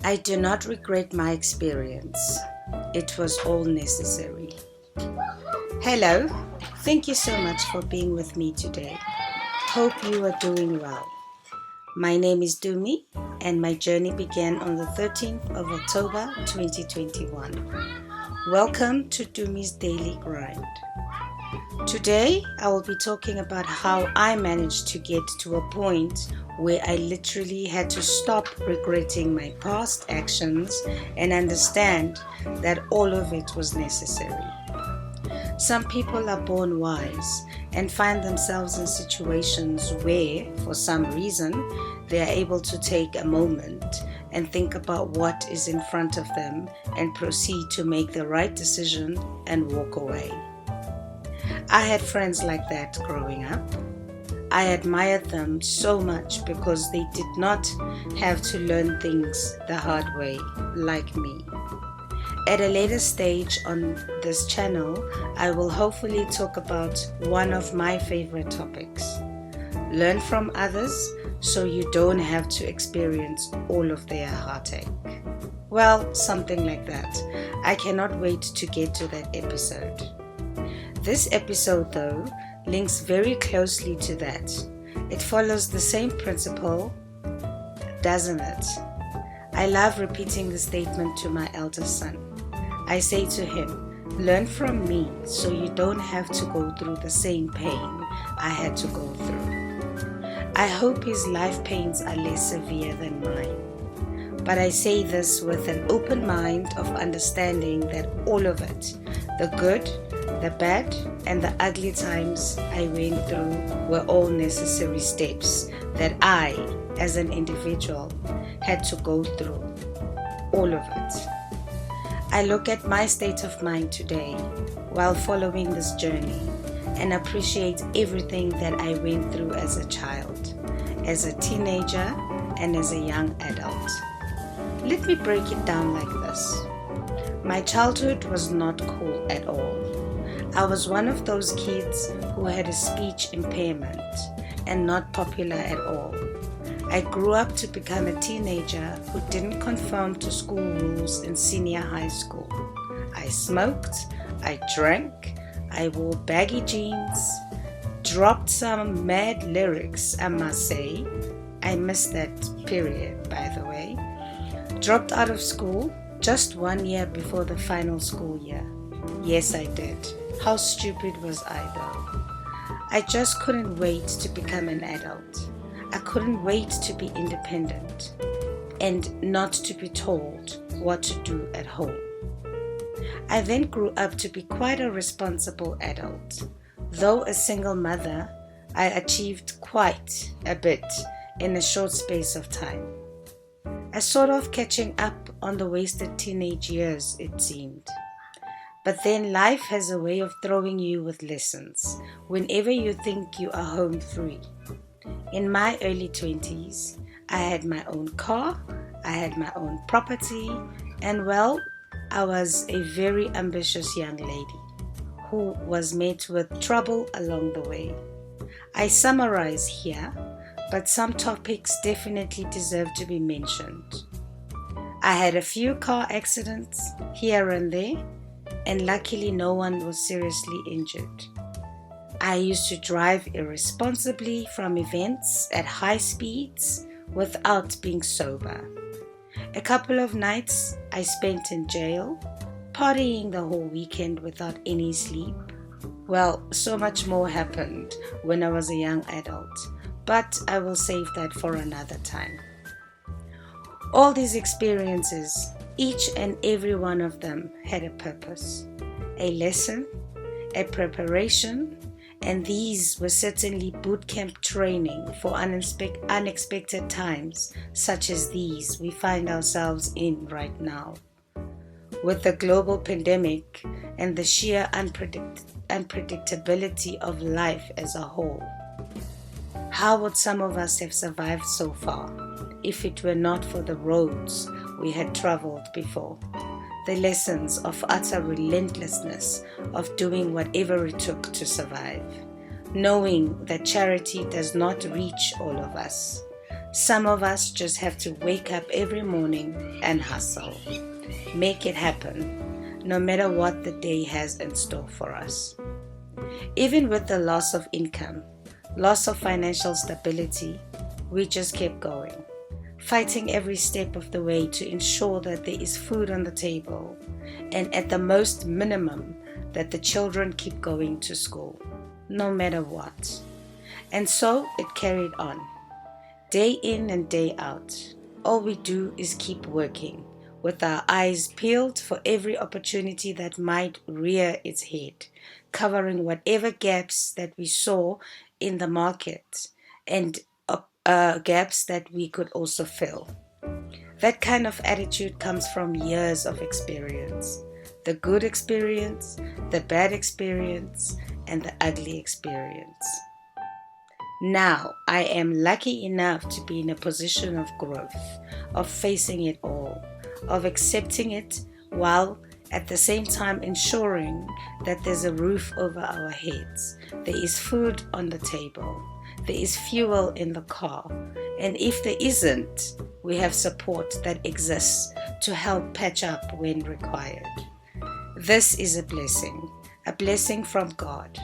I do not regret my experience. It was all necessary. Hello, thank you so much for being with me today. Hope you are doing well. My name is Tumi and my journey began on the 13th of October 2021. Welcome to Tumi's Daily Grind. Today I will be talking about how I managed to get to a point where I literally had to stop regretting my past actions and understand that all of it was necessary. Some people are born wise and find themselves in situations where, for some reason, they are able to take a moment and think about what is in front of them and proceed to make the right decision and walk away. I had friends like that growing up. I admired them so much because they did not have to learn things the hard way like me. At a later stage on this channel, I will hopefully talk about one of my favorite topics. Learn from others so you don't have to experience all of their heartache. Well, something like that. I cannot wait to get to that episode. This episode, though, links very closely to that. It follows the same principle, doesn't it? I love repeating the statement to my eldest son. I say to him, learn from me so you don't have to go through the same pain I had to go through. I hope his life pains are less severe than mine. But I say this with an open mind of understanding that all of it, the good, the bad, and the ugly times I went through were all necessary steps that I, as an individual, had to go through. All of it. I look at my state of mind today while following this journey and appreciate everything that I went through as a child, as a teenager, and as a young adult. Let me break it down like this. My childhood was not cool at all. I was one of those kids who had a speech impairment and not popular at all. I grew up to become a teenager who didn't conform to school rules in senior high school. I smoked, I drank, I wore baggy jeans, dropped some mad lyrics, I must say. I missed that period, by the way. Dropped out of school just 1 year before the final school year. Yes, I did. How stupid was I though? I just couldn't wait to become an adult. I couldn't wait to be independent and not to be told what to do at home. I then grew up to be quite a responsible adult. Though a single mother, I achieved quite a bit in a short space of time. A sort of catching up on the wasted teenage years, it seemed. But then life has a way of throwing you with lessons whenever you think you are home free. In my early 20s, I had my own car, I had my own property, and well, I was a very ambitious young lady who was met with trouble along the way. I summarize here, but some topics definitely deserve to be mentioned. I had a few car accidents here and there, and luckily no one was seriously injured. I used to drive irresponsibly from events at high speeds without being sober. A couple of nights I spent in jail, partying the whole weekend without any sleep. Well, so much more happened when I was a young adult, but I will save that for another time. All these experiences, each and every one of them had a purpose, a lesson, a preparation, and these were certainly bootcamp training for unexpected times such as these we find ourselves in right now. With the global pandemic and the sheer unpredictability of life as a whole. How would some of us have survived so far if it were not for the roads we had traveled before? The lessons of utter relentlessness of doing whatever it took to survive, knowing that charity does not reach all of us, Some of us just have to wake up every morning and hustle. Make it happen, no matter what the day has in store for us. Even with the loss of income, loss of financial stability, we just kept going, fighting every step of the way to ensure that there is food on the table, and at the most minimum, that the children keep going to school, no matter what. And so it carried on. Day in and day out, all we do is keep working, with our eyes peeled for every opportunity that might rear its head, covering whatever gaps that we saw in the market and gaps that we could also fill. That kind of attitude comes from years of experience. The good experience, the bad experience, and the ugly experience. Now I am lucky enough to be in a position of growth, of facing it all, of accepting it, while at the same time ensuring that there's a roof over our heads, there is food on the table, there is fuel in the car, and if there isn't, we have support that exists to help patch up when required. This is a blessing from God,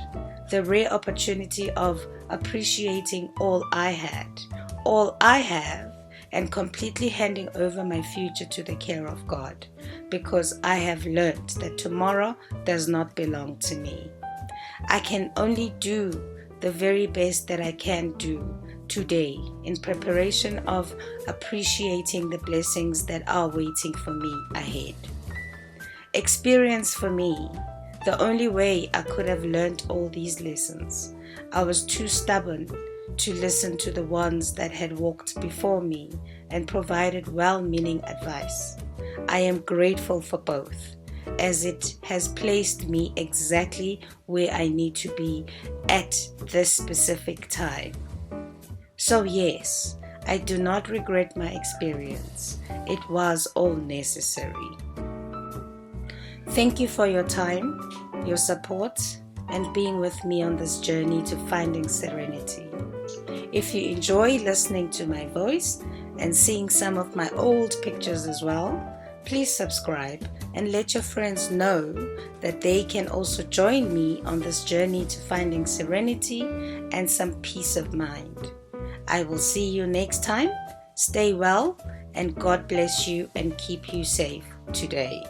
the rare opportunity of appreciating all I had, all I have, and completely handing over my future to the care of God, because I have learned that tomorrow does not belong to me. I can only do the very best that I can do today in preparation of appreciating the blessings that are waiting for me ahead. Experience for me, the only way I could have learned all these lessons. I was too stubborn to listen to the ones that had walked before me and provided well-meaning advice. I am grateful for both, as it has placed me exactly where I need to be at this specific time. So yes, I do not regret my experience. It was all necessary. Thank you for your time, your support, and being with me on this journey to finding serenity. If you enjoy listening to my voice and seeing some of my old pictures as well, please subscribe and let your friends know that they can also join me on this journey to finding serenity and some peace of mind. I will see you next time. Stay well, and God bless you and keep you safe today.